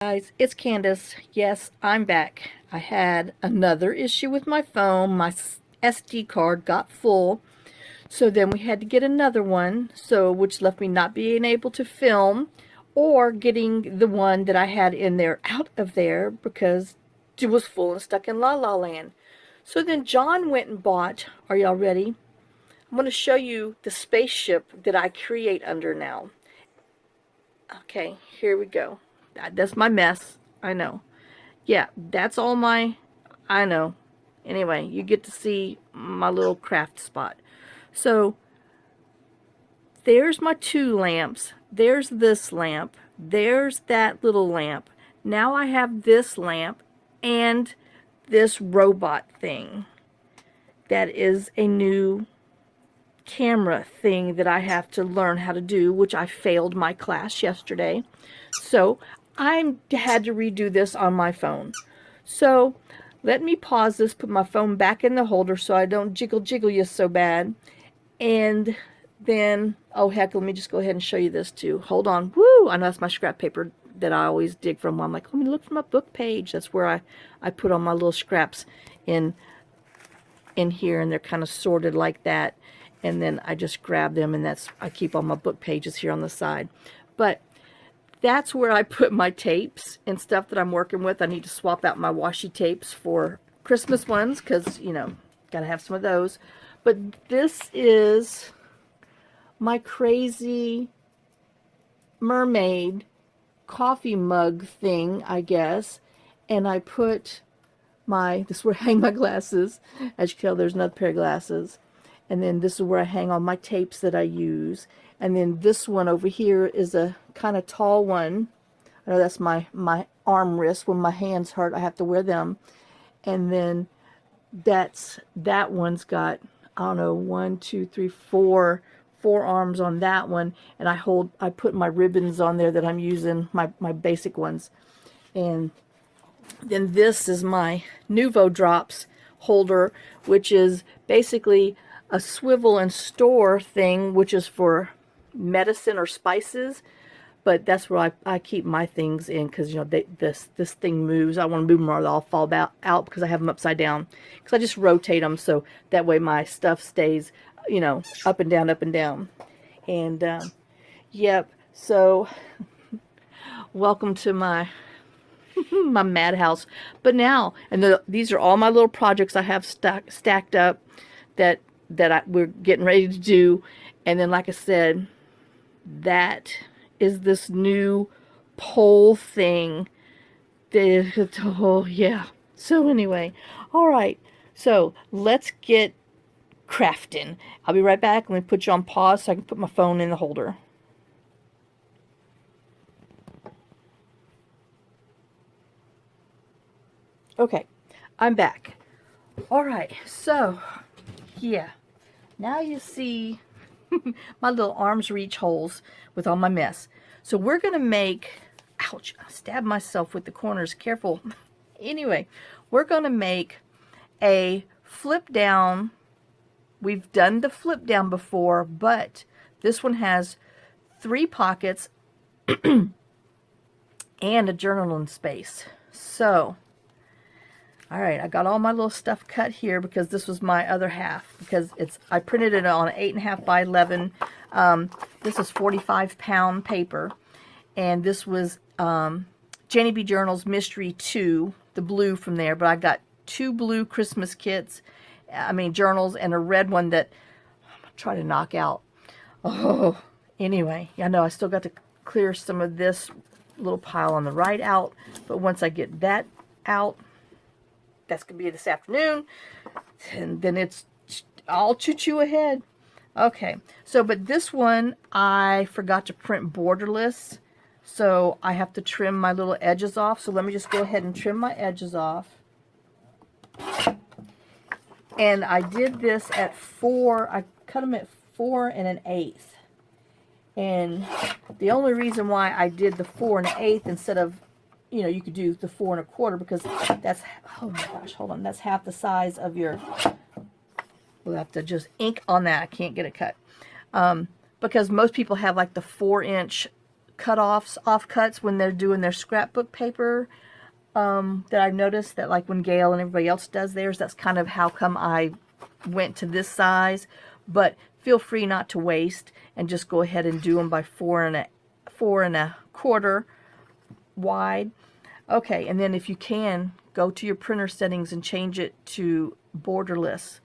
Guys, it's Candace. Yes, I'm back. I had another issue with my phone. My SD card got full, so then we had to get another one, so which left me not being able to film or getting the one that I had in there out of there because it was full and stuck in La La Land. So then John went and bought, are y'all ready? I'm going to show you the spaceship that I create under now. Okay, here we go. That's my mess. I know. Yeah, that's all my, I know. Anyway, you get to see my little craft spot. So, there's my two lamps. There's this lamp. There's that little lamp. Now I have this lamp and this robot thing. That is a new camera thing that I have to learn how to do, which I failed my class yesterday. So I had to redo this on my phone. So let me pause this, put my phone back in the holder so I don't jiggle you so bad. And then, oh heck, let me just go ahead and show you this too. Hold on. Woo! I know that's my scrap paper that I always dig from. I'm like, let me look for my book page. That's where I put all my little scraps in here, and they're kind of sorted like that. And then I just grab them, and I keep all my book pages here on the side. But that's where I put my tapes and stuff that I'm working with. I need to swap out my washi tapes for Christmas ones because, you know, gotta have some of those. But this is my crazy mermaid coffee mug thing, I guess. And I put this is where I hang my glasses. As you can tell, there's another pair of glasses. And then this is where I hang all my tapes that I use. And then this one over here is a kind of tall one. I know that's my arm wrist. When my hands hurt, I have to wear them. And then that one's got, I don't know, 1, 2, 3, 4 arms on that one. And I put my ribbons on there that I'm using, my basic ones. And then this is my Nuvo Drops holder, which is basically a swivel and store thing, which is for medicine or spices. But that's where I keep my things in because, you know, this thing moves. I want to move them or they'll all fall out because I have them upside down. Because I just rotate them so that way my stuff stays, you know, up and down, up and down. And, yep, so welcome to my madhouse. But now, and these are all my little projects I have stacked up that we're getting ready to do. And then, like I said, that is this new pole thing. Oh yeah. So anyway, all right. So let's get crafting. I'll be right back. Let me put you on pause so I can put my phone in the holder. Okay, I'm back. All right, so yeah, now you see my little arms reach holes with all my mess. So we're gonna make, ouch, I stabbed myself with the corners, careful. Anyway, we're gonna make a flip down. We've done the flip down before, but this one has 3 pockets and a journaling space. So all right, I got all my little stuff cut here because this was my other half because I printed it on 8.5 by 11. This is 45-pound paper, and this was Janeybjournals Mystery 2, the blue from there. But I got 2 blue Christmas kits, journals, and a red one that I'm gonna try to knock out. Oh, anyway, I know I still got to clear some of this little pile on the right out, but once I get that out, that's going to be this afternoon, and then it's all choo-choo ahead. Okay, so, but this one, I forgot to print borderless, so I have to trim my little edges off. So let me just go ahead and trim my edges off. And I did this at 4, I cut them at 4 1/8. And the only reason why I did the 4 1/8 instead of, you know, you could do the 4 1/4 because that's, oh my gosh, hold on, that's half the size of your, we'll have to just ink on that. I can't get it cut. Because most people have like the 4-inch offcuts when they're doing their scrapbook paper. That I've noticed that, like when Gayle and everybody else does theirs, that's kind of how come I went to this size. But feel free not to waste and just go ahead and do them by 4 1/4 wide. Okay, and then if you can, go to your printer settings and change it to borderless,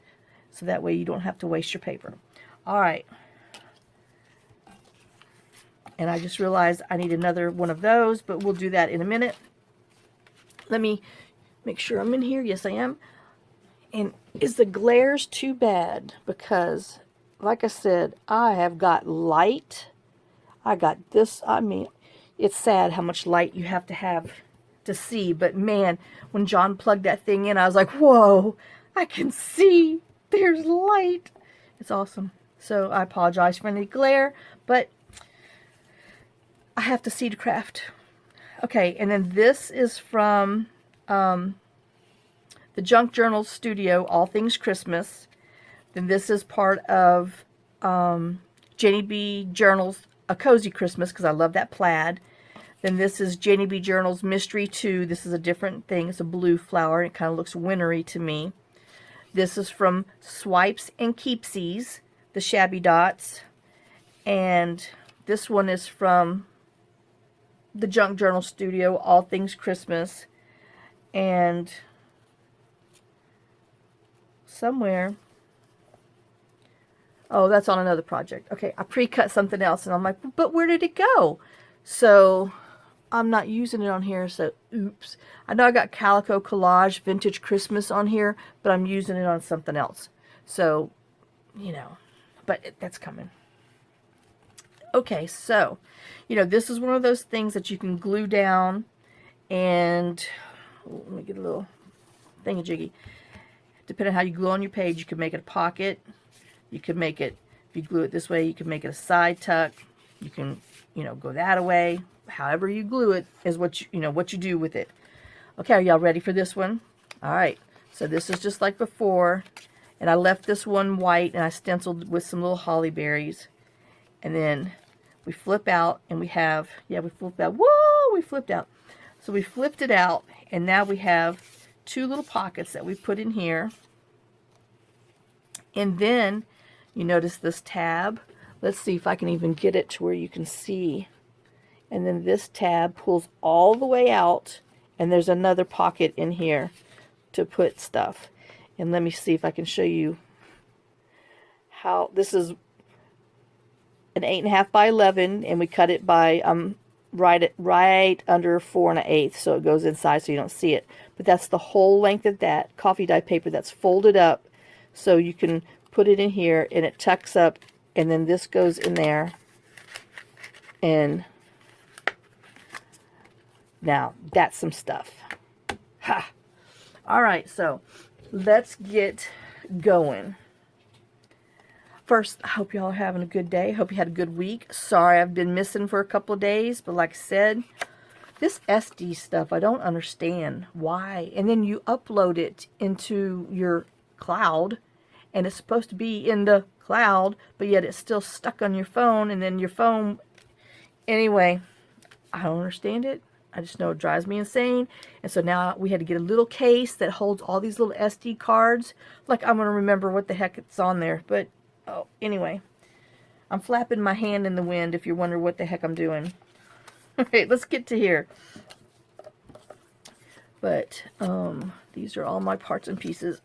so that way you don't have to waste your paper. All right. And I just realized I need another one of those, but we'll do that in a minute. Let me make sure I'm in here. Yes, I am. And is the glares too bad? Because, like I said, I have got light. I got this. I mean, it's sad how much light you have to see. But, man, when John plugged that thing in, I was like, whoa, I can see. There's light. It's awesome. So I apologize for any glare, but I have to see to craft. Okay, and then this is from TheJunkJournalStudio, All Things Christmas. Then this is part of Janeybjournals, A Cozy Christmas, because I love that plaid. Then this is Janeybjournals Mystery 2. This is a different thing. It's a blue flower. It kind of looks wintry to me. This is from SwipesAndKeepies, the Shabby dots. And this one is from TheJunkJournalStudio, All Things Christmas. And somewhere, oh, that's on another project. Okay, I pre-cut something else, and I'm like, but where did it go? So I'm not using it on here, so oops. I know I got Calico Collage Vintage Christmas on here, but I'm using it on something else. So, you know, but that's coming. Okay, so, you know, this is one of those things that you can glue down, and let me get a little thingy-jiggy. Depending on how you glue on your page, you can make it a pocket. You can make it, if you glue it this way, you can make it a side tuck. You can, you know, go that away. However you glue it is what you know, what you do with it. Okay, are y'all ready for this one? All right, so this is just like before, and I left this one white, and I stenciled with some little holly berries. And then we flip out, and we have, yeah, we flipped out. Whoa, we flipped out. So we flipped it out, and now we have two little pockets that we put in here. And then you notice this tab. Let's see if I can even get it to where you can see. And then this tab pulls all the way out, and there's another pocket in here to put stuff. And let me see if I can show you how this is an 8.5 by 11, and we cut it by right under 4 1/8, so it goes inside so you don't see it. But that's the whole length of that coffee dye paper that's folded up, so you can put it in here, and it tucks up, and then this goes in there. And now that's some stuff. Ha! All right, so let's get going. First, I hope y'all are having a good day. Hope you had a good week. Sorry I've been missing for a couple of days, but like I said, this SD stuff, I don't understand why. And then you upload it into your cloud, and it's supposed to be in the cloud, but yet it's still stuck on your phone, and then your phone, anyway, I don't understand it. I just know it drives me insane. And so now we had to get a little case that holds all these little SD cards. Like, I'm going to remember what the heck it's on there, but oh, anyway, I'm flapping my hand in the wind if you're wondering what the heck I'm doing. Okay, let's get to here. But these are all my parts and pieces.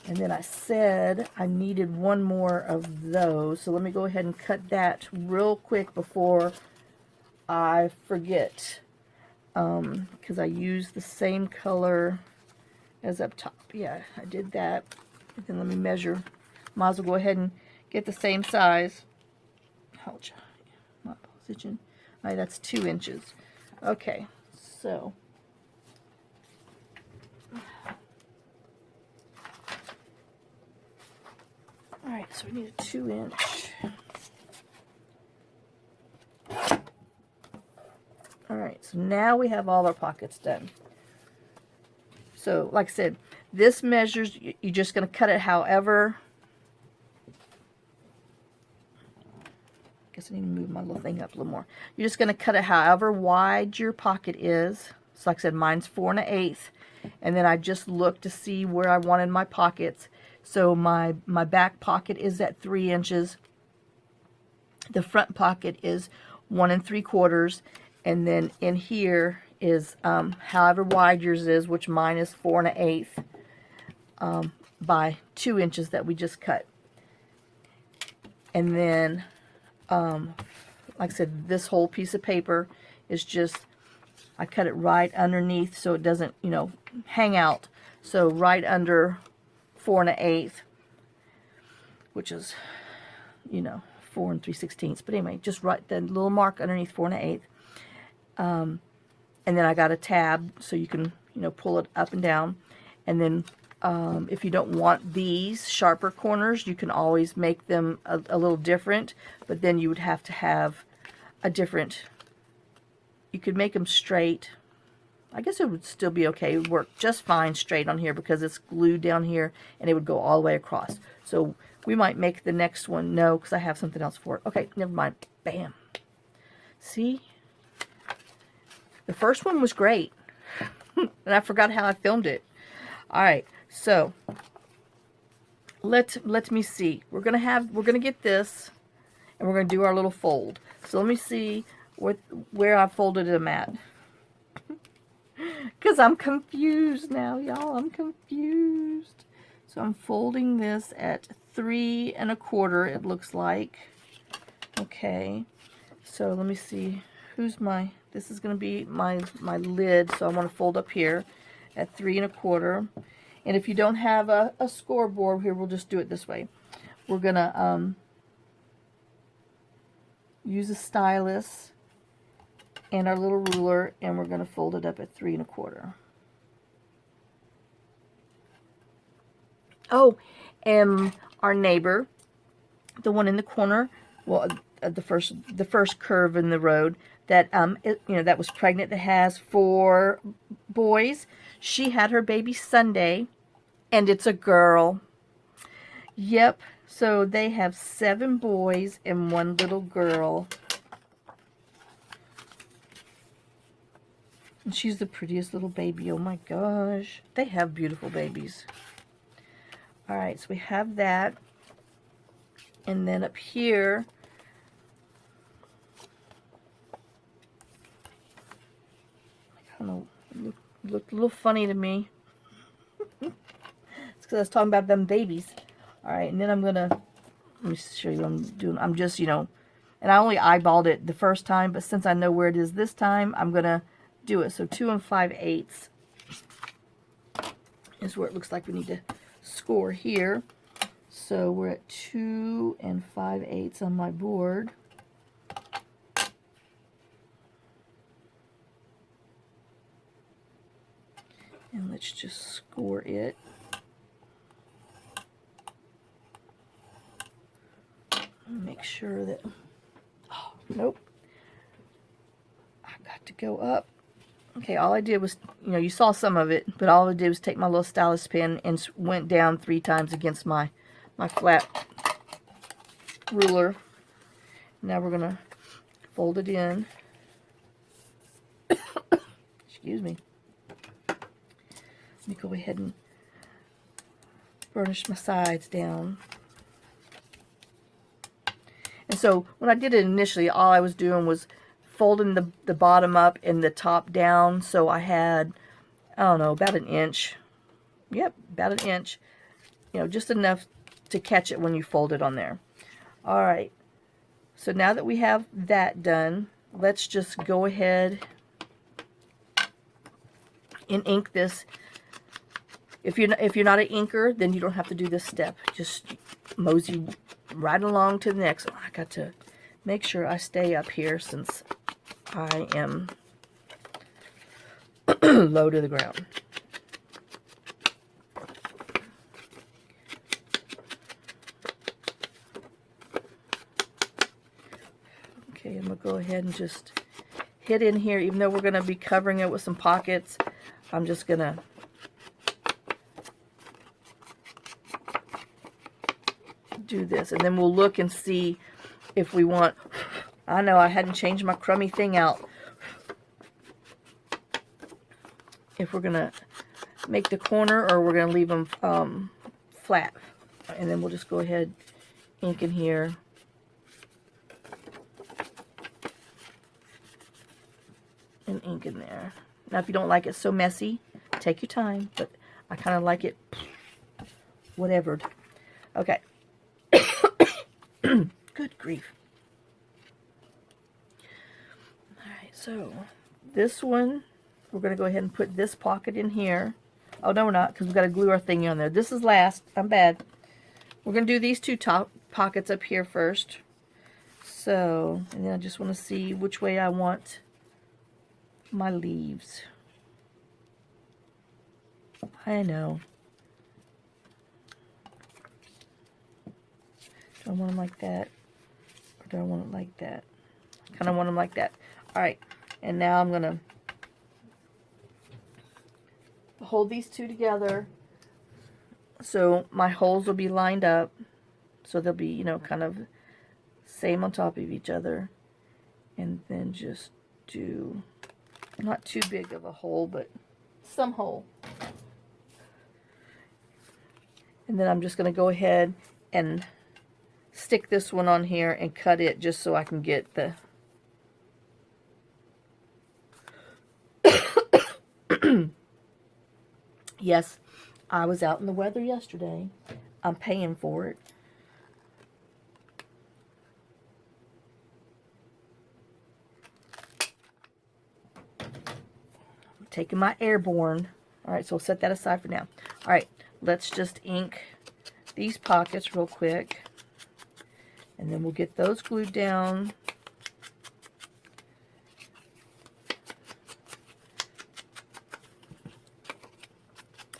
And then I said I needed one more of those. So let me go ahead and cut that real quick before I forget. Because I used the same color as up top. Yeah, I did that. And then let me measure. Might as well go ahead and get the same size. Ouch. My position. All right, that's 2 inches. Okay, so. All right, so we need a 2-inch. All right, so now we have all our pockets done. So, like I said, this measures, you're just going to cut it however guess I need to move my little thing up a little more. You're just going to cut it however wide your pocket is. So like I said, mine's 4 1/8. And then I just looked to see where I wanted my pockets. So my back pocket is at 3 inches. The front pocket is 1 3/4. And then in here is however wide yours is, which mine is 4 1/8 by 2 inches that we just cut. And then, like I said, this whole piece of paper is just, I cut it right underneath so it doesn't, you know, hang out. So right under 4 1/8, which is, you know, 4 3/16. But anyway, just right the little mark underneath 4 1/8. And then I got a tab so you can, you know, pull it up and down. And then if you don't want these sharper corners, you can always make them a little different, but then you would have to have a different, you could make them straight. I guess it would still be okay. It would work just fine straight on here because it's glued down here and it would go all the way across. So we might make the next one, no, because I have something else for it. Okay, never mind. Bam. See? The first one was great. And I forgot how I filmed it. Alright, so let me see. We're gonna get this and we're gonna do our little fold. So let me see where I folded them at. Because I'm confused now, y'all. I'm confused. So I'm folding this at 3 1/4, it looks like. Okay. So let me see. Who's my, this is going to be my lid, so I want to fold up here at 3 1/4. And if you don't have a scoreboard here, we'll just do it this way. We're going to use a stylus and our little ruler, and we're going to fold it up at 3 1/4. Oh, and our neighbor, the one in the corner, well, the first curve in the road, that you know, that was pregnant, that has 4 boys. She had her baby Sunday, and it's a girl. Yep. So they have 7 boys and 1 little girl. And she's the prettiest little baby. Oh my gosh. They have beautiful babies. All right, so we have that. And then up here, I don't know, it looked a little funny to me. It's because I was talking about them babies. All right, and then I'm going to, let me show you what I'm doing. I'm just, you know, and I only eyeballed it the first time, but since I know where it is this time, I'm going to do it. So 2 5/8 is where it looks like we need to score here. So we're at 2 5/8 on my board. And let's just score it. Make sure that, oh, nope. I got to go up. Okay, all I did was, you know, you saw some of it, but all I did was take my little stylus pen and went down 3 times against my flat ruler. Now we're going to fold it in. Excuse me. Let me go ahead and burnish my sides down. And so when I did it initially, all I was doing was folding the bottom up and the top down. So I had, I don't know, about 1 inch. Yep, about 1 inch. You know, just enough to catch it when you fold it on there. All right. So now that we have that done, let's just go ahead and ink this. If you're not an inker, then you don't have to do this step. Just mosey right along to the next one. I got to make sure I stay up here since I am low to the ground. Okay, I'm going to go ahead and just hit in here. Even though we're going to be covering it with some pockets, I'm just going to do this, and then we'll look and see if we want. I know I hadn't changed my crummy thing out. If we're going to make the corner or we're going to leave them flat. And then we'll just go ahead, ink in here. And ink in there. Now if you don't like it so messy, take your time, but I kind of like it whatever. Okay. Good grief. Alright, so this one, we're going to go ahead and put this pocket in here. Oh, no, we're not, because we've got to glue our thing on there. This is last. I'm bad. We're going to do these two top pockets up here first. So, and then I just want to see which way I want my leaves. I know. Do I want them like that? Or do I want it like that? I kind of want them like that. Alright, and now I'm going to hold these two together so my holes will be lined up, so they'll be, you know, kind of same on top of each other, and then just do not too big of a hole, but some hole. And then I'm just going to go ahead and stick this one on here and cut it just so I can get the yes, I was out in the weather yesterday. I'm paying for it. I'm taking my airborne. Alright, so we'll set that aside for now. Alright, let's just ink these pockets real quick. And then we'll get those glued down.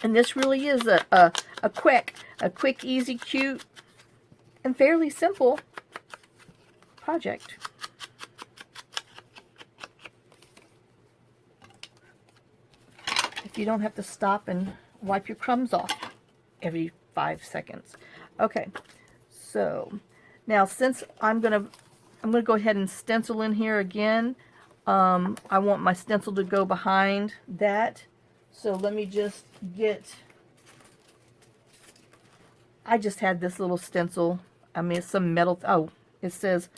And this really is a quick, easy, cute, and fairly simple project. If you don't have to stop and wipe your crumbs off every 5 seconds. Okay, so now since I'm gonna go ahead and stencil in here again. I want my stencil to go behind that. So let me just get, I just had this little stencil. I mean, it's some metal, oh, it says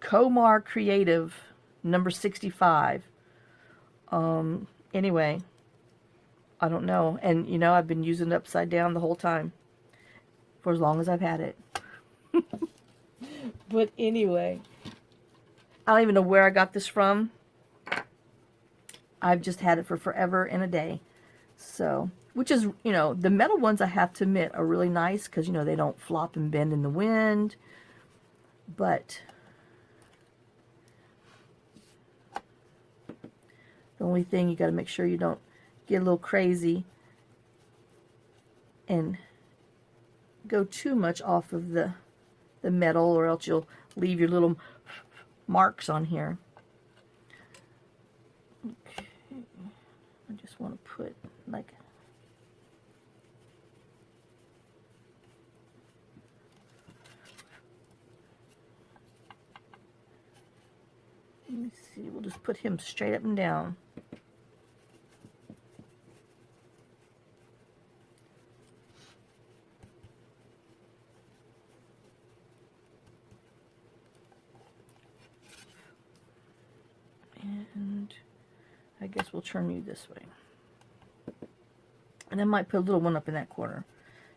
Comar Creative number 65. Anyway, I don't know. And, you know, I've been using it upside down the whole time. For as long as I've had it. But anyway, I don't even know where I got this from. I've just had it for forever and a day. So, which is, you know, the metal ones, I have to admit, are really nice because, you know, they don't flop and bend in the wind. But the only thing, you got to make sure you don't get a little crazy and go too much off of the metal, or else you'll leave your little marks on here. Okay. I just want to put like let me see, we'll just put him straight up and down. And I guess we'll turn you this way. And I might put a little one up in that corner,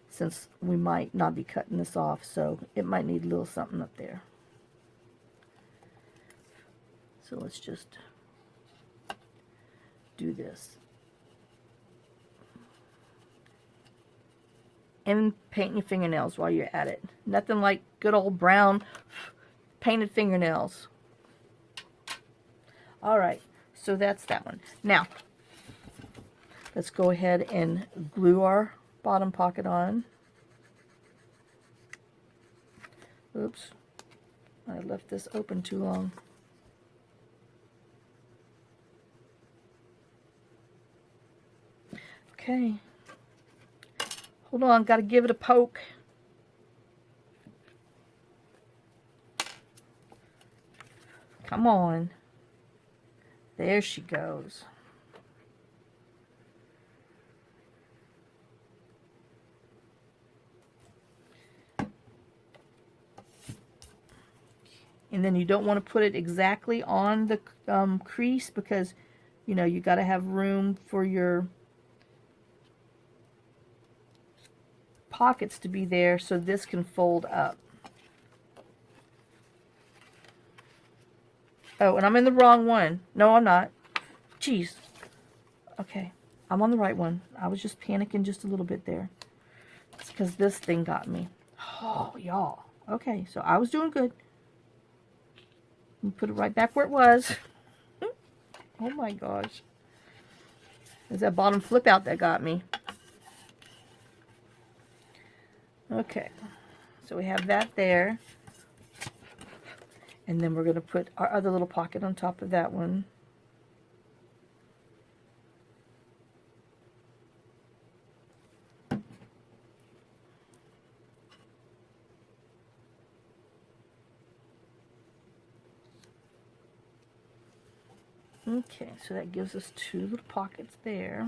since we might not be cutting this off, so it might need a little something up there. So let's just do this. And paint your fingernails while you're at it. Nothing like good old brown painted fingernails. Alright, so that's that one. Now, let's go ahead and glue our bottom pocket on. Oops, I left this open too long. Okay. Hold on, got to give it a poke. Come on. There she goes. And then you don't want to put it exactly on the crease because, you know, you got to have room for your pockets to be there so this can fold up. Oh, and I'm in the wrong one. No, I'm not. Jeez. Okay, I'm on the right one. I was just panicking just a little bit there. It's because this thing got me. Oh, y'all. Okay, so I was doing good. Put it right back where it was. Oh my gosh. There's that bottom flip out that got me. Okay, so we have that there. And then we're going to put our other little pocket on top of that one. Okay, so that gives us two little pockets there.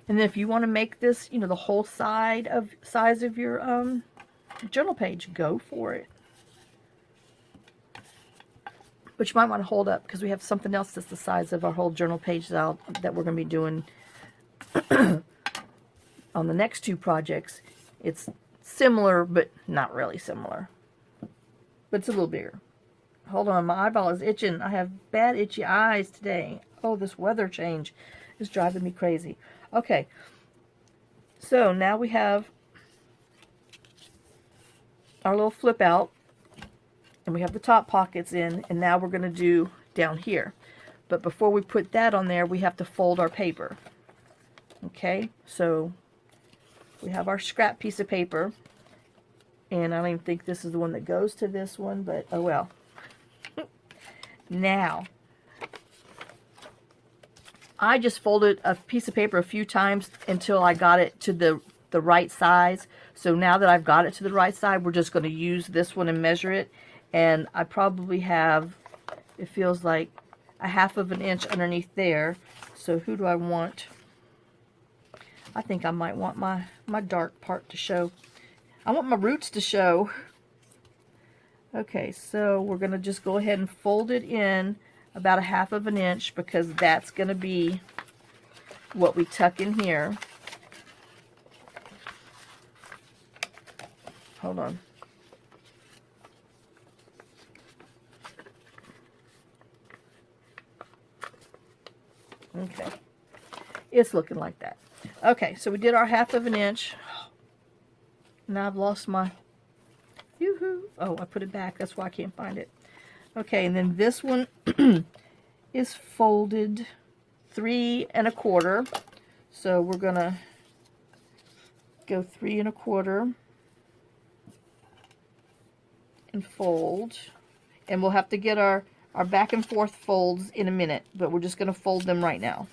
And then if you want to make this, you know, the whole size of your journal page, go for it. But you might want to hold up because we have something else that's the size of our whole journal page that we're going to be doing on the next two projects. It's similar, but not really similar. But it's a little bigger. Hold on, my eyeball is itching. I have bad itchy eyes today. Oh, this weather change is driving me crazy. Okay, so now we have our little flip out, and we have the top pockets in, and now we're going to do down here. But before we put that on there, we have to fold our paper. Okay, so we have our scrap piece of paper, and I don't even think this is the one that goes to this one, but oh well. Now, I just folded a piece of paper a few times until I got it to the right size. So now that I've got it to the right size, we're just going to use this one and measure it. And I probably have, it feels like, a 1/2 inch underneath there. So who do I want? I think I might want my dark part to show. I want my roots to show. Okay, so we're going to just go ahead and fold it in about a 1/2 inch because that's going to be what we tuck in here. Hold on. Okay, it's looking like that. Okay, so we did our 1/2 inch. Now I've lost my, yoo-hoo. Oh, I put it back. That's why I can't find it. Okay, and then this one is folded 3 1/4. So we're gonna go 3 1/4 and fold. And we'll have to get our back and forth folds in a minute, but we're just gonna fold them right now.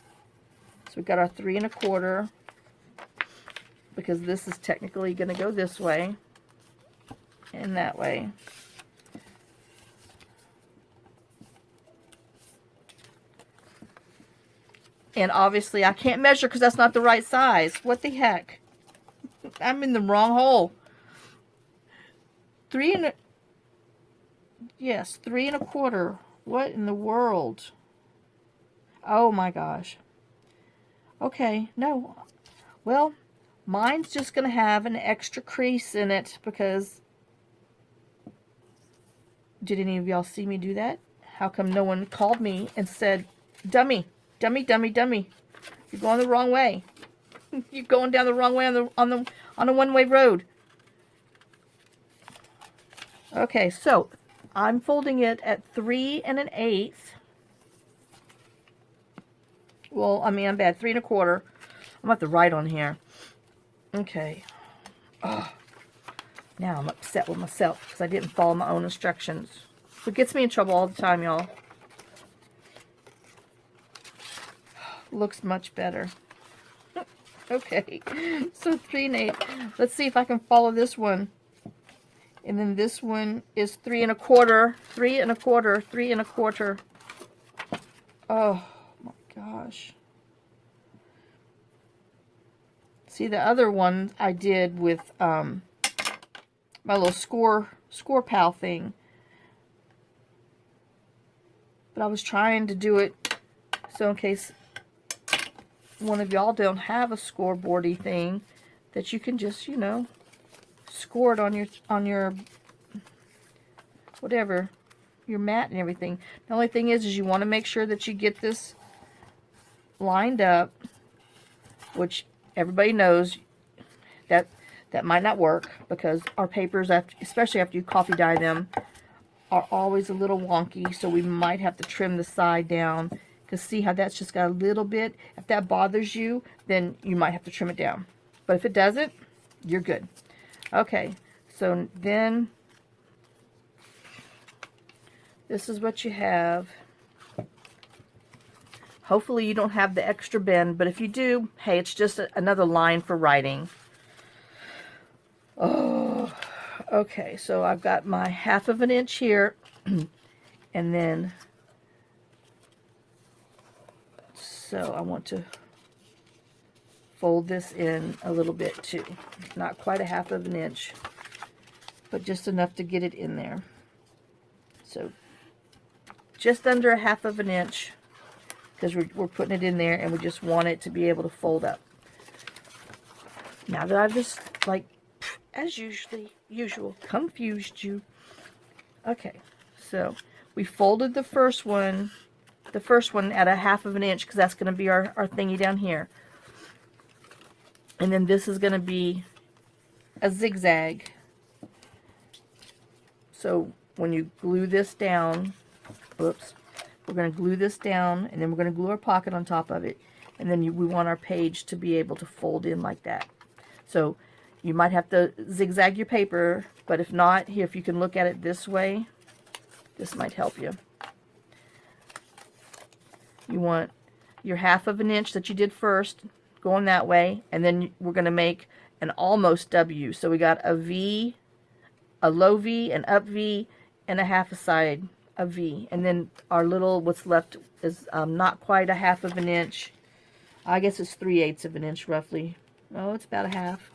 So we've got our 3 1/4 because this is technically gonna go this way and that way. And obviously I can't measure because that's not the right size. What the heck? I'm in the wrong hole. 3 1/4. What in the world? Oh my gosh. Okay, no. Well, mine's just going to have an extra crease in it because... Did any of y'all see me do that? How come no one called me and said, dummy, dummy, dummy, dummy, you're going the wrong way. You're going down the wrong way on a one-way road. Okay, so I'm folding it at 3 1/8. Well, I mean, I'm bad. 3 1/4. I'm at the right on here. Okay. Oh. Now I'm upset with myself because I didn't follow my own instructions. It gets me in trouble all the time, y'all. Looks much better. Okay, so 3 1/8. Let's see if I can follow this one. And then this one is 3 1/4, 3 1/4, 3 1/4. Oh my gosh. See, the other one I did with my little score pal thing. But I was trying to do it so in case one of y'all don't have a scoreboardy thing, that you can just, you know, score it on your whatever, your mat and everything. The only thing is you want to make sure that you get this lined up, which everybody knows that might not work because our papers, especially after you coffee dye them, are always a little wonky, so we might have to trim the side down. Because see how that's just got a little bit? If that bothers you, then you might have to trim it down. But if it doesn't, you're good. Okay, so then this is what you have. Hopefully you don't have the extra bend, but if you do, hey, it's just another line for writing. Oh, okay, so I've got my 1/2 inch here, and then, so I want to fold this in a little bit too. Not quite a 1/2 inch, but just enough to get it in there. So just under a 1/2 inch, because we're putting it in there and we just want it to be able to fold up. Now that I've just, like, as usual, confused you. Okay, so we folded the first one at a 1/2 inch, because that's going to be our thingy down here. And then this is going to be a zigzag. So when you glue this down, oops, we're going to glue this down, and then we're going to glue our pocket on top of it. And then we want our page to be able to fold in like that. So you might have to zigzag your paper, but if not, here, if you can look at it this way, this might help you. You want your 1/2 inch that you did first going that way, and then we're going to make an almost W. So we got a V, a low V, an up V, and a 1/2 side of V. And then our little, what's left is not quite a 1/2 inch. I guess it's 3/8 inch roughly. Oh, it's about a 1/2.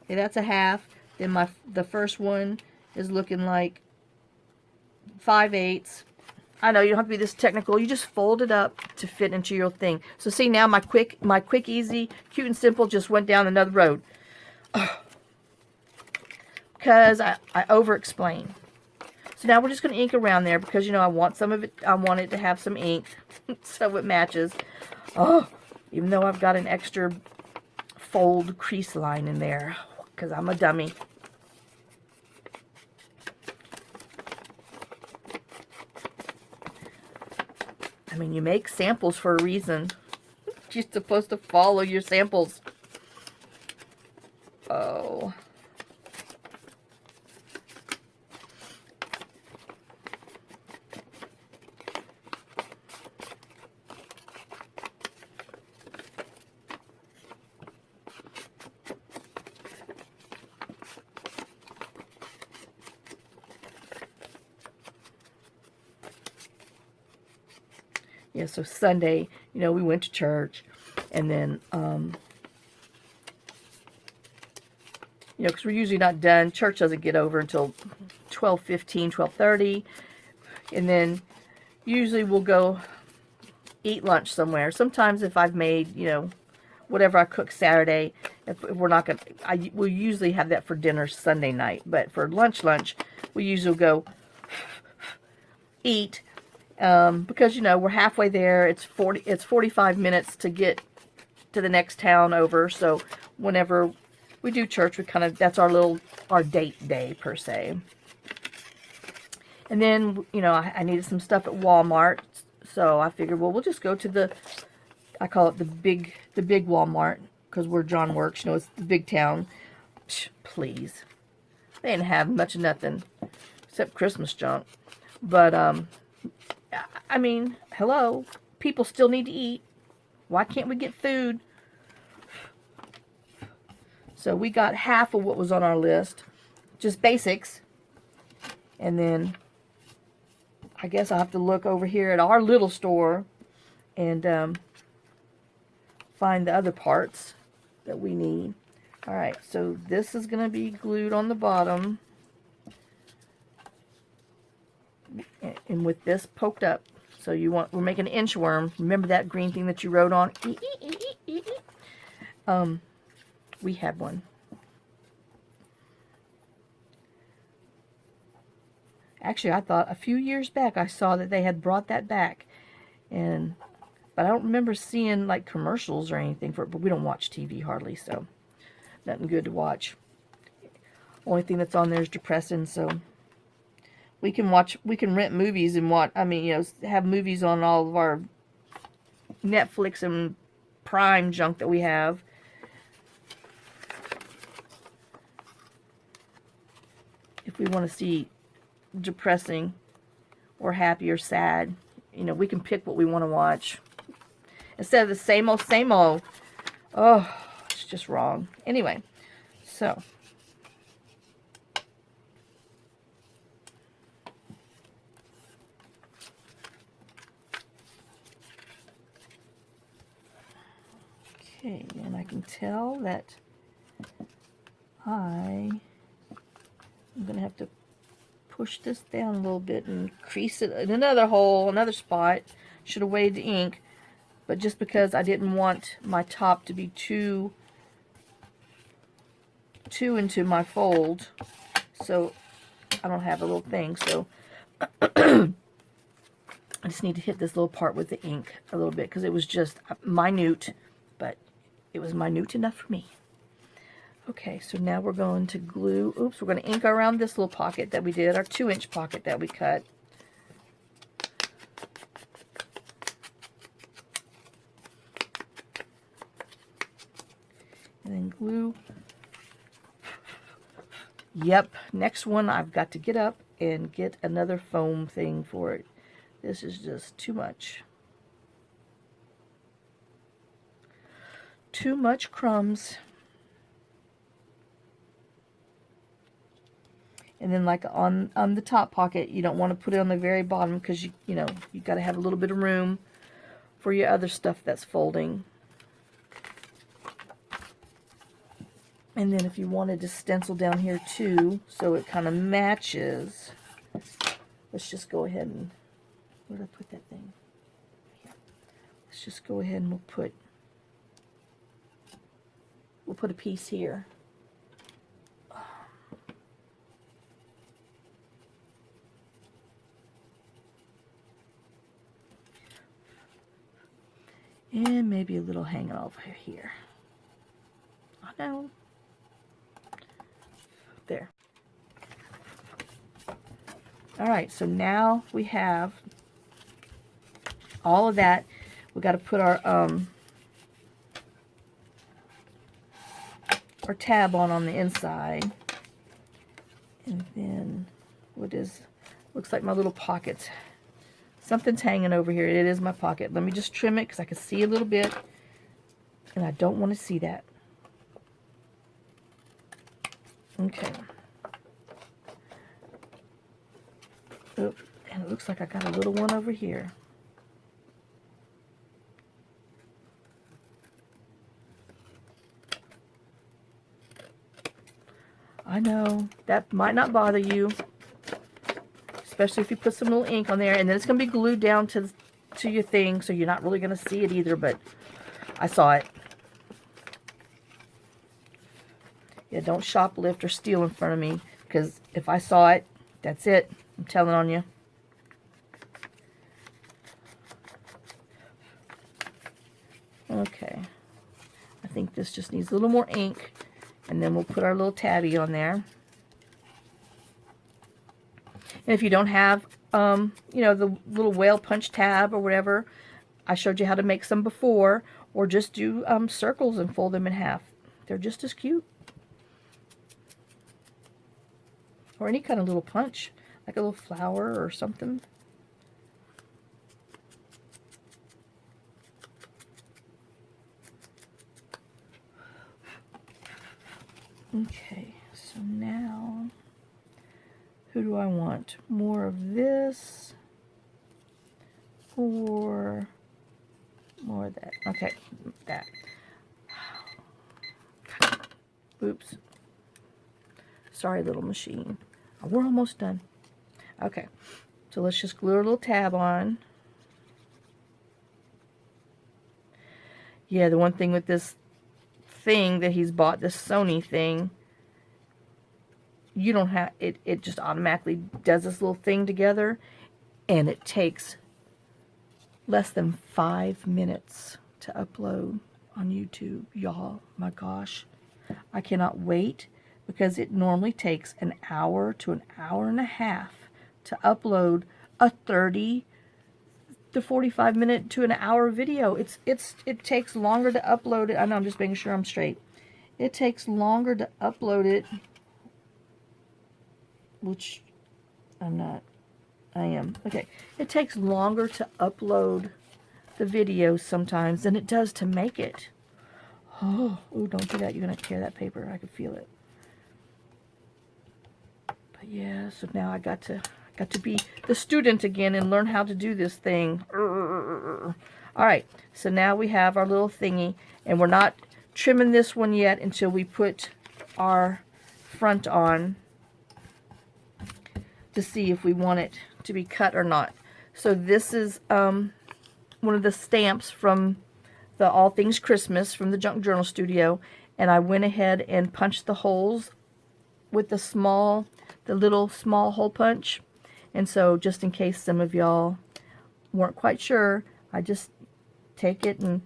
Okay, that's a 1/2. Then the first one is looking like 5/8. I know you don't have to be this technical. You just fold it up to fit into your thing. So see, now my quick, easy, cute and simple just went down another road. Because I over-explain. So now we're just going to ink around there because, you know, I want some of it, I want it to have some ink so it matches. Oh, even though I've got an extra fold crease line in there because I'm a dummy. I mean, you make samples for a reason. You're supposed to follow your samples. Oh. Yeah, so Sunday, you know, we went to church, and then, you know, because we're usually not done. Church doesn't get over until 12:15, 12:30, and then usually we'll go eat lunch somewhere. Sometimes if I've made, you know, whatever I cook Saturday, if we're not going to, we'll usually have that for dinner Sunday night, but for lunch, we usually go eat. Because, you know, we're halfway there. It's 45 minutes to get to the next town over. So whenever we do church, we kind of, that's our date day per se. And then, you know, I needed some stuff at Walmart. So I figured, well, we'll just go to I call it the big Walmart, because where John works, you know, it's the big town. Psh, please. They didn't have much of nothing except Christmas junk. But, I mean, hello, people still need to eat. Why can't we get food? So we got half of what was on our list, just basics. And then I guess I'll have to look over here at our little store and find the other parts that we need. Alright, so this is going to be glued on the bottom. And with this poked up. So we're making an inchworm. Remember that green thing that you wrote on? We had one. Actually, I thought a few years back I saw that they had brought that back. But I don't remember seeing like commercials or anything for it, but we don't watch TV hardly, so nothing good to watch. Only thing that's on there is depressing, so we can rent movies and watch, have movies on all of our Netflix and Prime junk that we have. If we want to see depressing or happy or sad, we can pick what we want to watch. Instead of the same old, same old. Oh, it's just wrong. Anyway, so. Okay, and I can tell that I'm going to have to push this down a little bit and crease it in another hole, another spot. Should have weighed the ink, but just because I didn't want my top to be too into my fold, so I don't have a little thing, so I just need to hit this little part with the ink a little bit because it was just minute, but it was minute enough for me. Okay, so now we're going to glue, we're going to ink around this little pocket that we did, our 2-inch pocket that we cut. And then glue. Yep, next one I've got to get up and get another foam thing for it. This is just too much. Too much crumbs. And then like on the top pocket, you don't want to put it on the very bottom because you got to have a little bit of room for your other stuff that's folding. And then if you wanted to stencil down here too, so it kind of matches, let's just go ahead and, where did I put that thing? Here. Let's just go ahead and we'll put a piece here. And maybe a little hanging over here. I know. There. Alright, so now we have all of that. We got to put our tab on the inside. And then looks like my little pockets. Something's hanging over here. It is my pocket. Let me just trim it because I can see a little bit. And I don't want to see that. Okay. Oh, and it looks like I got a little one over here. I know. That might not bother you. Especially if you put some little ink on there, and then it's going to be glued down to your thing, so you're not really going to see it either, but I saw it. Yeah, don't shoplift or steal in front of me, because if I saw it, that's it. I'm telling on you. Okay. I think this just needs a little more ink, and then we'll put our little tabby on there. And if you don't have, the little whale punch tab or whatever, I showed you how to make some before, or just do circles and fold them in half. They're just as cute. Or any kind of little punch, like a little flower or something. Okay, so now, who do I want? More of this or more of that? Okay, that. Oops. Sorry, little machine. We're almost done. Okay, so let's just glue a little tab on. Yeah, the one thing with this thing that he's bought, this Sony thing, you don't have, it just automatically does this little thing together, and it takes less than 5 minutes to upload on YouTube. Y'all, my gosh, I cannot wait, because it normally takes an hour to an hour and a half to upload a 30 to 45 minute to an hour video. It takes longer to upload it. I know, I'm just making sure I'm straight. It takes longer to upload it, which I'm not. I am. Okay. It takes longer to upload the videos sometimes than it does to make it. Oh, ooh, don't do that. You're going to tear that paper. I can feel it. But yeah, so now I got to be the student again and learn how to do this thing. All right, so now we have our little thingy, and we're not trimming this one yet until we put our front on to see if we want it to be cut or not. So this is one of the stamps from the All Things Christmas from the Junk Journal Studio, and I went ahead and punched the holes with the little small hole punch. And so, just in case some of y'all weren't quite sure, I just take it and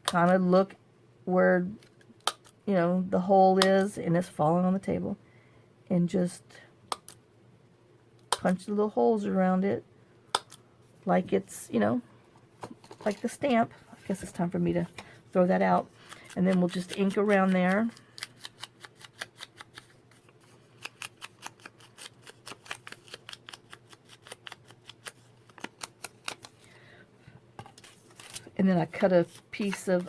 kind of look where, you know, the hole is, and it's falling on the table, and just punch the little holes around it like it's, you know, like the stamp. I guess it's time for me to throw that out. And then we'll just ink around there. And then I cut a piece of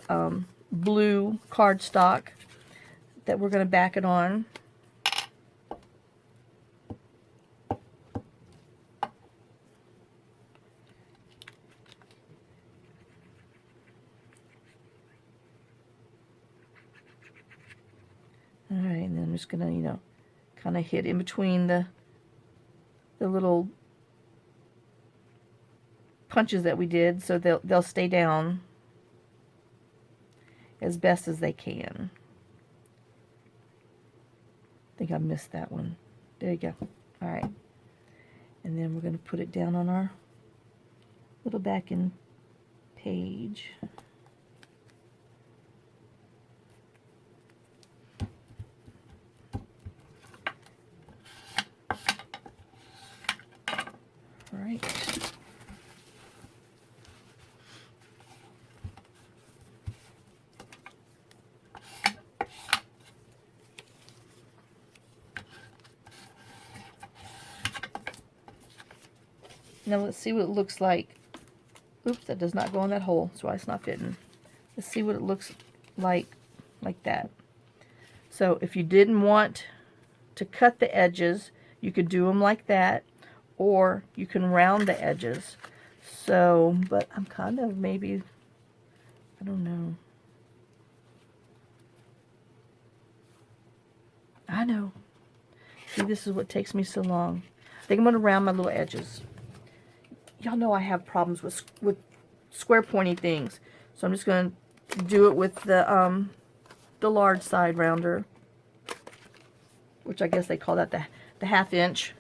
blue cardstock that we're going to back it on. Alright, and then I'm just going to, you know, kind of hit in between the little punches that we did, so they'll stay down as best as they can. I think I missed that one. There you go. Alright. And then we're going to put it down on our little backing page. Alright. Now let's see what it looks like. Oops, that does not go in that hole, so it's not fitting. Let's see what it looks like that. So if you didn't want to cut the edges, you could do them like that, or you can round the edges. So, but I'm kind of maybe, I don't know. I know. See, this is what takes me so long. I think I'm going to round my little edges. Y'all know I have problems with square pointy things, so I'm just going to do it with the large side rounder, which I guess they call that the 1/2 inch.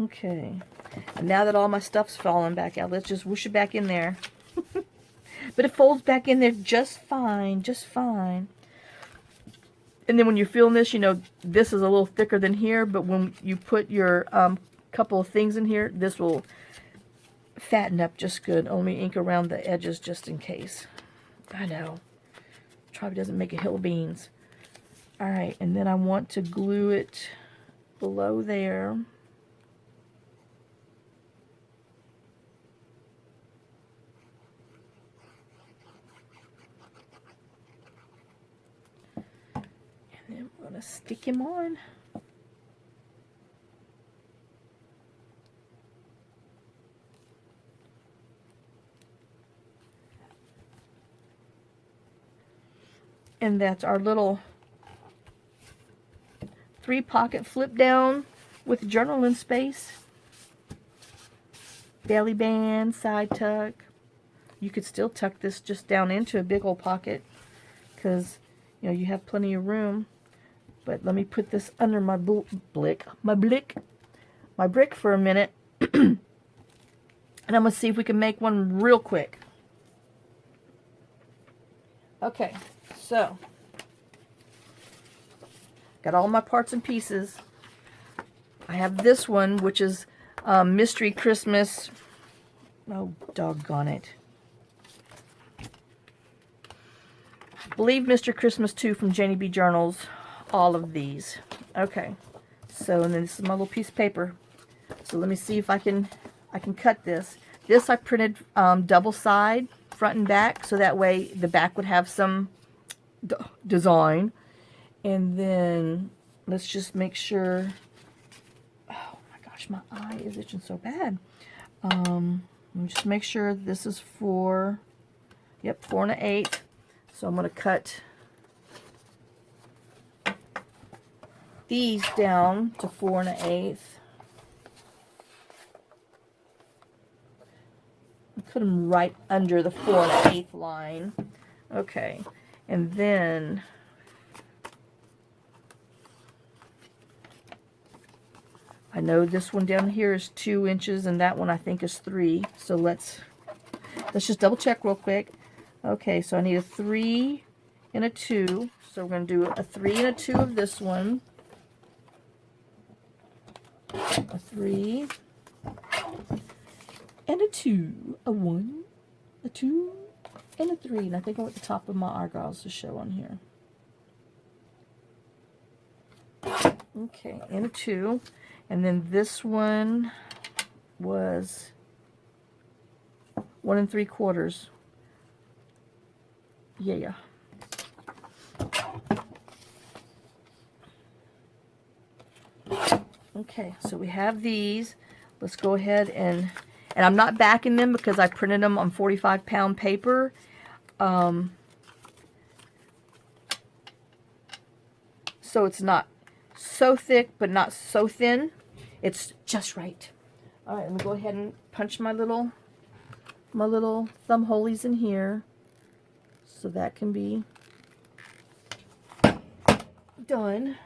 Okay, and now that all my stuff's fallen back out, let's just whoosh it back in there. But it folds back in there just fine, just fine. And then when you're feeling this, you know, this is a little thicker than here, but when you put your couple of things in here, this will fatten up just good. Only ink around the edges just in case. I know. Probably doesn't make a hill of beans. Alright, and then I want to glue it below there. And I'm going to stick him on. And that's our little 3-pocket flip down with journaling space. Belly band, side tuck. You could still tuck this just down into a big old pocket because, you know, you have plenty of room. But let me put this under my brick for a minute. And I'm going to see if we can make one real quick. Okay, so got all my parts and pieces. I have this one, which is Mystery Christmas. Oh, doggone it. I believe Mr. Christmas 2 from Janeybjournals. All of these. Okay, so and then this is my little piece of paper. So let me see if I can cut this. This I printed double side, front and back, so that way the back would have some design. And then let's just make sure. Oh my gosh, my eye is itching so bad. Let me just make sure this is 4. Yep, 4 1/8. So I'm going to cut these down to 4 1/8. Put them right under the 4 1/8 line. Okay, and then I know this one down here is 2 inches, and that one I think is 3. So let's just double check real quick. Okay, so I need a 3 and a 2. So we're going to do a 3 and a 2 of this one. A 3 and a 2. A 1, a 2, and a 3. And I think I want the top of my eyebrows to show on here. Okay, and a 2. And then this one was 1 3/4. Yeah. Okay, so we have these. Let's go ahead and I'm not backing them because I printed them on 45-pound paper. So it's not so thick, but not so thin. It's just right. All right, let me go ahead and punch my little thumb holies in here. So that can be done.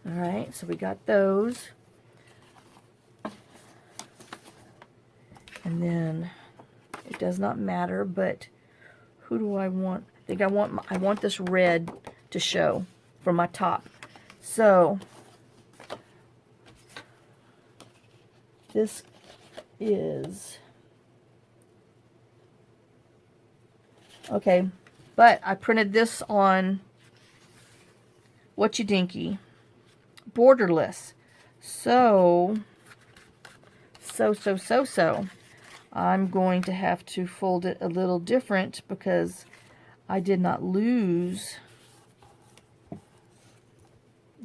All right, so we got those. And then it does not matter, but who do I want? I think I want this red to show for my top. So this is okay, but I printed this on Whatcha Dinky borderless. So I'm going to have to fold it a little different because I did not lose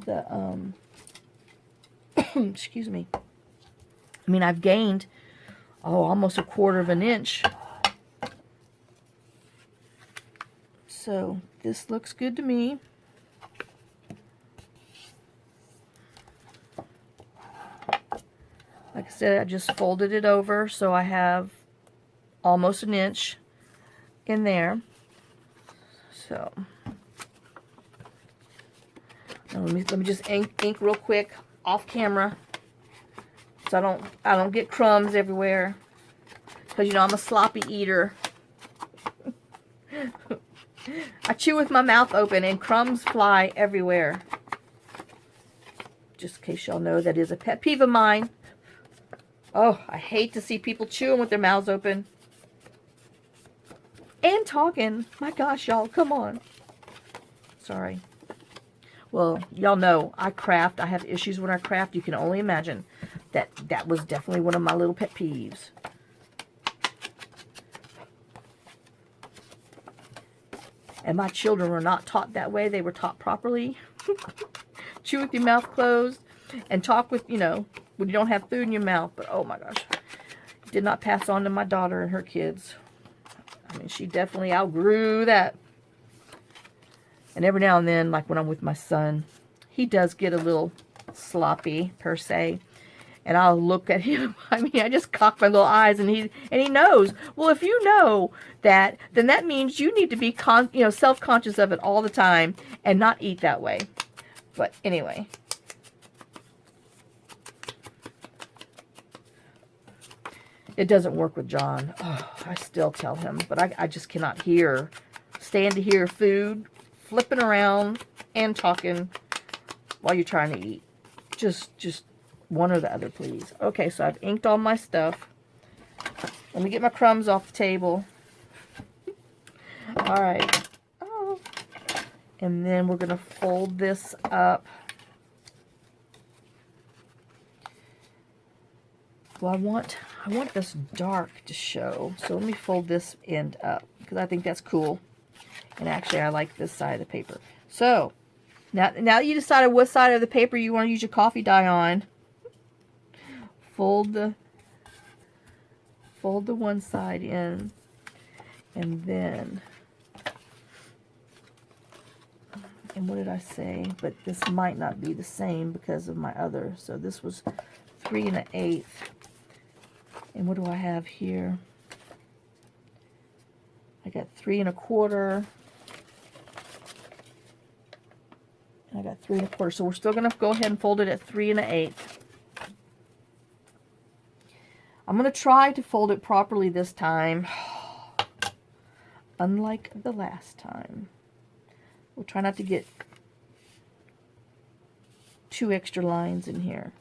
the excuse me. I mean, I've gained almost 1/4 inch. So this looks good to me. Like I said, I just folded it over so I have almost 1 inch in there. So now let me just ink real quick off camera so I don't get crumbs everywhere, because you know I'm a sloppy eater. I chew with my mouth open and crumbs fly everywhere. Just in case y'all know, that is a pet peeve of mine. Oh, I hate to see people chewing with their mouths open. And talking. My gosh, y'all, come on. Sorry. Well, y'all know, I craft. I have issues when I craft. You can only imagine. That was definitely one of my little pet peeves. And my children were not taught that way. They were taught properly. Chew with your mouth closed and talk with, you know, when you don't have food in your mouth. But oh my gosh, did not pass on to my daughter and her kids. I mean, she definitely outgrew that. And every now and then, like when I'm with my son, he does get a little sloppy per se. And I'll look at him. I mean, I just cock my little eyes, and he knows. Well, if you know that, then that means you need to be self-conscious of it all the time and not eat that way. But anyway, it doesn't work with John. Oh, I still tell him, but I just cannot stand to hear food flipping around and talking while you're trying to eat. Just one or the other, please. Okay, so I've inked all my stuff. Let me get my crumbs off the table. All right. Oh. And then we're going to fold this up. Well, I want this dark to show. So let me fold this end up because I think that's cool. And actually, I like this side of the paper. So, now that you decided what side of the paper you want to use your coffee dye on, fold the one side in, and then, and what did I say? But this might not be the same because of my other. So this was 3 1/8. And what do I have here? I got 3 1/4. And I got 3 1/4. So we're still going to go ahead and fold it at 3 1/8. I'm going to try to fold it properly this time, unlike the last time. We'll try not to get 2 extra lines in here.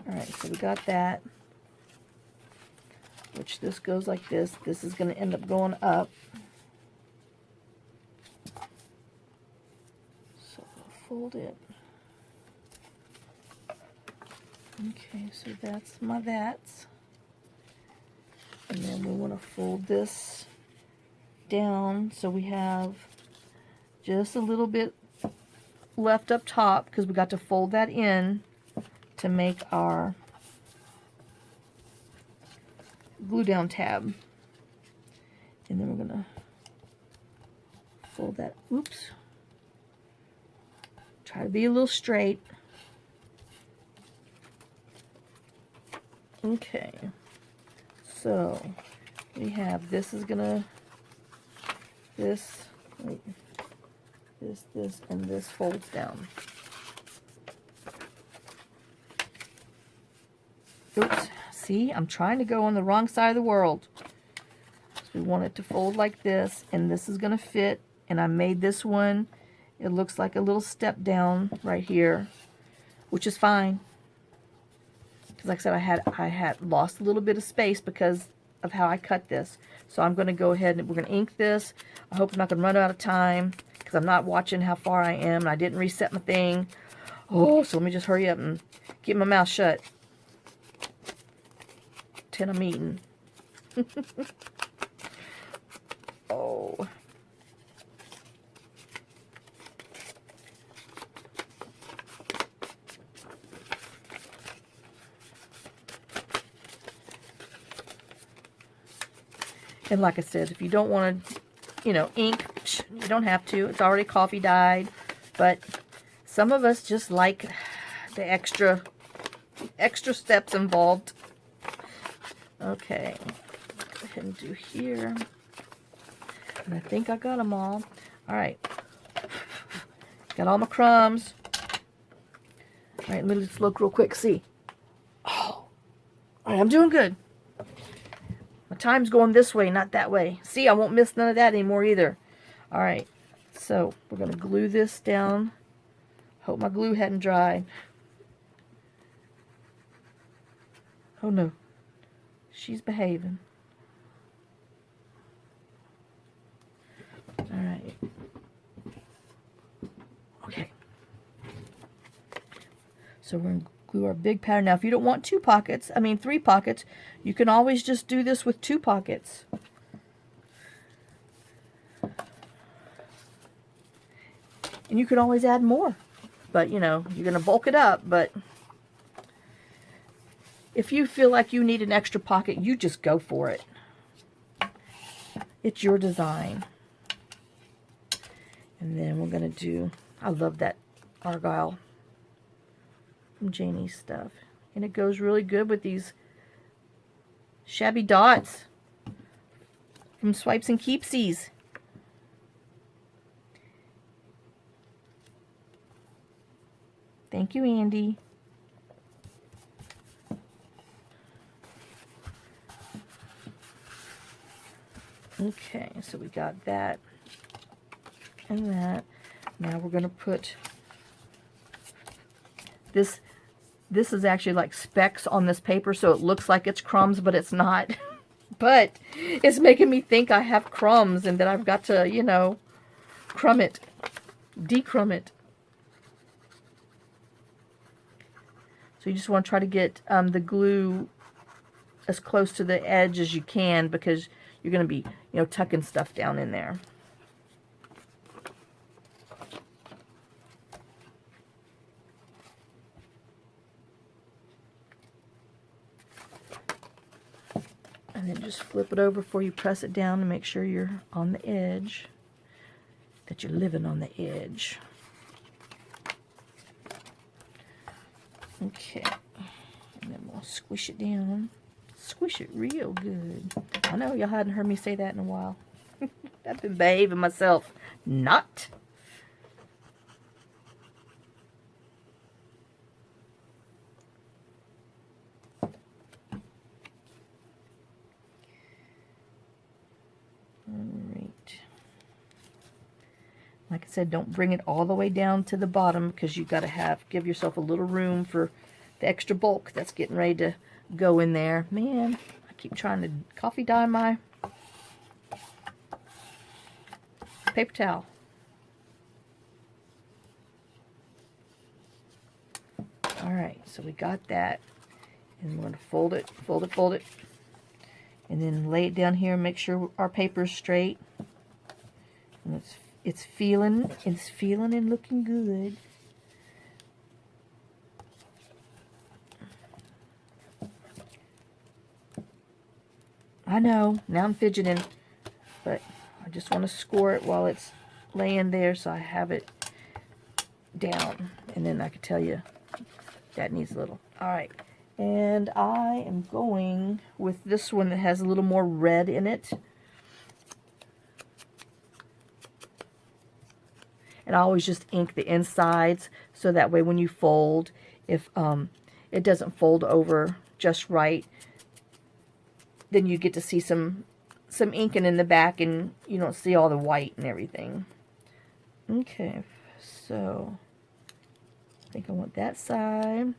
Alright, so we got that, which this goes like this. This is going to end up going up. Fold it. Okay, so that's my that's. And then we want to fold this down so we have just a little bit left up top because we got to fold that in to make our glue down tab. And then we're going to fold that. Oops. Try to be a little straight. Okay. So we have this is gonna this, and this folds down. Oops. See, I'm trying to go on the wrong side of the world. So we want it to fold like this, and this is gonna fit. And I made this one. It looks like a little step down right here, which is fine. Because like I said, I had lost a little bit of space because of how I cut this. So I'm going to go ahead and we're going to ink this. I hope I'm not going to run out of time because I'm not watching how far I am. And I didn't reset my thing. Oh, so let me just hurry up and keep my mouth shut. Pretend I'm eating. Oh. And like I said, if you don't want to, ink, you don't have to. It's already coffee dyed. But some of us just like the extra steps involved. Okay. Go ahead and do here. And I think I got them all. All right. Got all my crumbs. All right, let me just look real quick. See. Oh. All right, I'm doing good. My time's going this way, not that way. See, I won't miss none of that anymore either. All right, so we're going to glue this down. Hope my glue hadn't dried. Oh, no. She's behaving. All right. Okay. So we're going to glue our big pattern. Now, if you don't want 2 pockets, I mean 3 pockets, you can always just do this with 2 pockets. And you can always add more. But, you know, you're going to bulk it up. But if you feel like you need an extra pocket, you just go for it. It's your design. And then we're going to do, I love that Argyle from Janie's stuff. And it goes really good with these Shabby dots from SwipesAndKeepies. Thank you, Andy. Okay, so we got that and that. Now we're going to put this. This is actually like specks on this paper, so it looks like it's crumbs, but it's not. But it's making me think I have crumbs and that I've got to, you know, crumb it, decrumb it. So you just want to try to get the glue as close to the edge as you can, because you're going to be, you know, tucking stuff down in there. And then just flip it over before you press it down to make sure you're on the edge, that you're living on the edge. Okay, and then we'll squish it down. Squish it real good. I know y'all hadn't heard me say that in a while. I've been behaving myself. Not. Alright. Like I said, don't bring it all the way down to the bottom, because you've got to give yourself a little room for the extra bulk that's getting ready to go in there. Man, I keep trying to coffee dye my paper towel. Alright, so we got that. And we're going to fold it, fold it, fold it. And then lay it down here and make sure our paper is straight. And it's feeling and looking good. I know, now I'm fidgeting, but I just want to score it while it's laying there so I have it down. And then I can tell you that needs a little. Alright, and I am going with this one that has a little more red in it. And I always just ink the insides, so that way when you fold, if it doesn't fold over just right, then you get to see some inking in the back, and you don't see all the white and everything. Okay, so I think I want that side.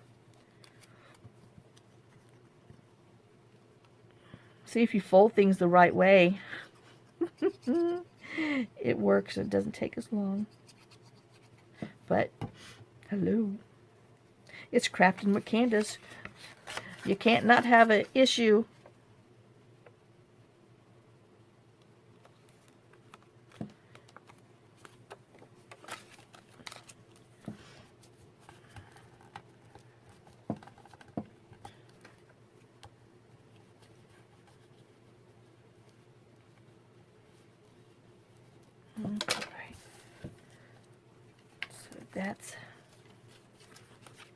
See, if you fold things the right way, it works. It doesn't take as long. But, hello. It's crafting with Candace. You can't not have an issue.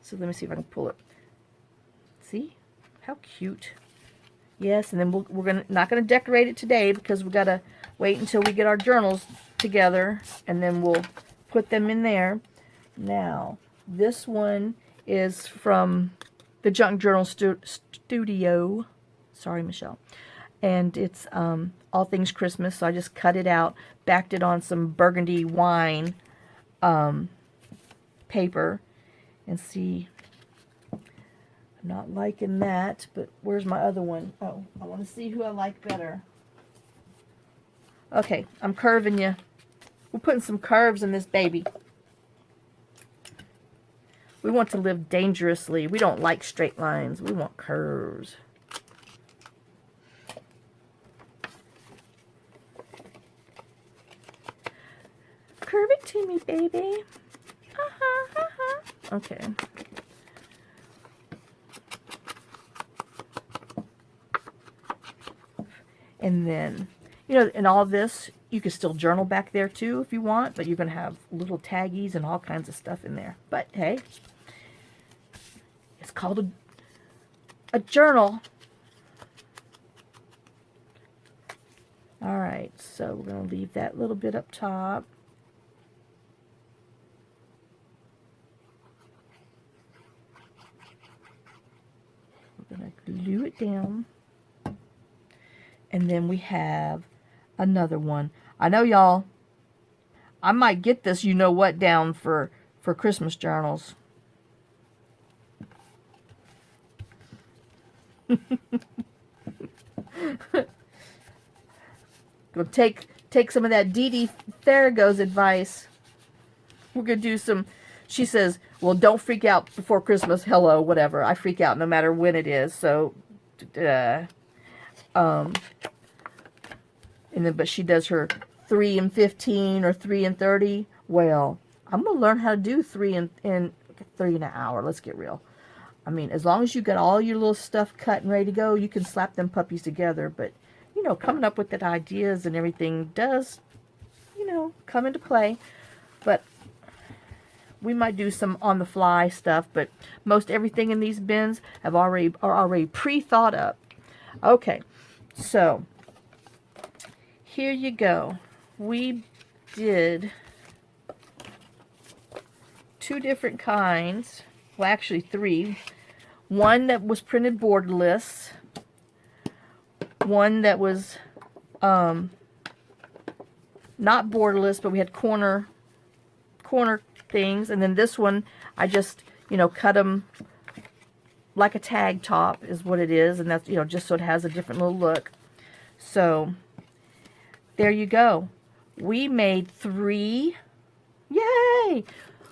So let me see if I can pull it. See how cute? Yes, and then we're not gonna decorate it today, because we gotta wait until we get our journals together, and then we'll put them in there. Now this one is from TheJunkJournalStudio. Sorry, Michelle. And it's all things Christmas. So I just cut it out, backed it on some burgundy wine paper. And see, I'm not liking that, but where's my other one? Oh, I want to see who I like better. Okay, I'm curving you. We're putting some curves in this baby. We want to live dangerously. We don't like straight lines. We want curves. Curve it to me, baby. Okay. And then, you know, in all this, you can still journal back there too if you want, but you're going to have little taggies and all kinds of stuff in there. But hey, it's called a journal. All right, so we're going to leave that little bit up top. We're going to glue it down. And then we have another one. I know y'all, I might get this you know what down for Christmas journals. Gonna take some of that Dee Dee Tharago's advice. We're gonna do some. She says, well, don't freak out before Christmas. Hello, whatever. I freak out no matter when it is. So, and then, but she does her 3 and 15 or 3 and 30. Well, I'm going to learn how to do 3 and 3 in an hour. Let's get real. I mean, as long as you got all your little stuff cut and ready to go, you can slap them puppies together. But, you know, coming up with the ideas and everything does, you know, come into play. But we might do some on the fly stuff, but most everything in these bins are already pre-thought up. Okay, so here you go. We did 2 different kinds. Well, actually 3. One that was printed borderless. One that was not borderless, but we had corner things. And then this one, I just, you know, cut them like a tag top is what it is. And that's, you know, just so it has a different little look. So there you go. We made 3. Yay!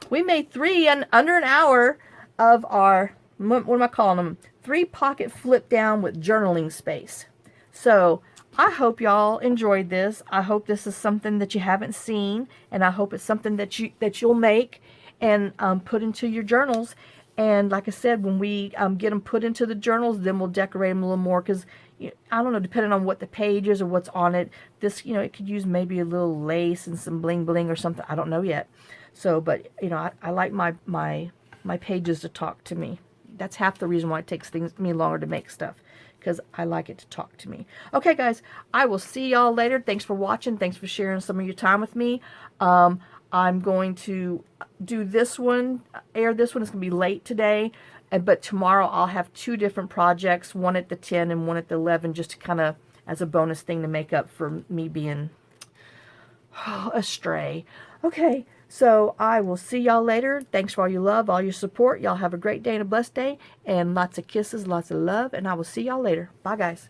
We made 3 in under an hour of our, what am I calling them? 3 pocket flip down with journaling space. So I hope y'all enjoyed this. I hope this is something that you haven't seen, and I hope it's something that you'll make and put into your journals. And like I said, when we get them put into the journals, then we'll decorate them a little more, because I don't know, depending on what the page is or what's on it, this, you know, it could use maybe a little lace and some bling bling or something. I don't know yet. So, but you know, I like my pages to talk to me. That's half the reason why it takes me longer to make stuff, because I like it to talk to me. Okay, guys, I will see y'all later. Thanks for watching. Thanks for sharing some of your time with me. I'm going to do this one, air this one. It's going to be late today, but tomorrow I'll have 2 different projects, one at the 10 and one at the 11, just to kind of as a bonus thing to make up for me being astray. Okay, so I will see y'all later. Thanks for all your love, all your support. Y'all have a great day and a blessed day, and lots of kisses, lots of love, and I will see y'all later. Bye, guys.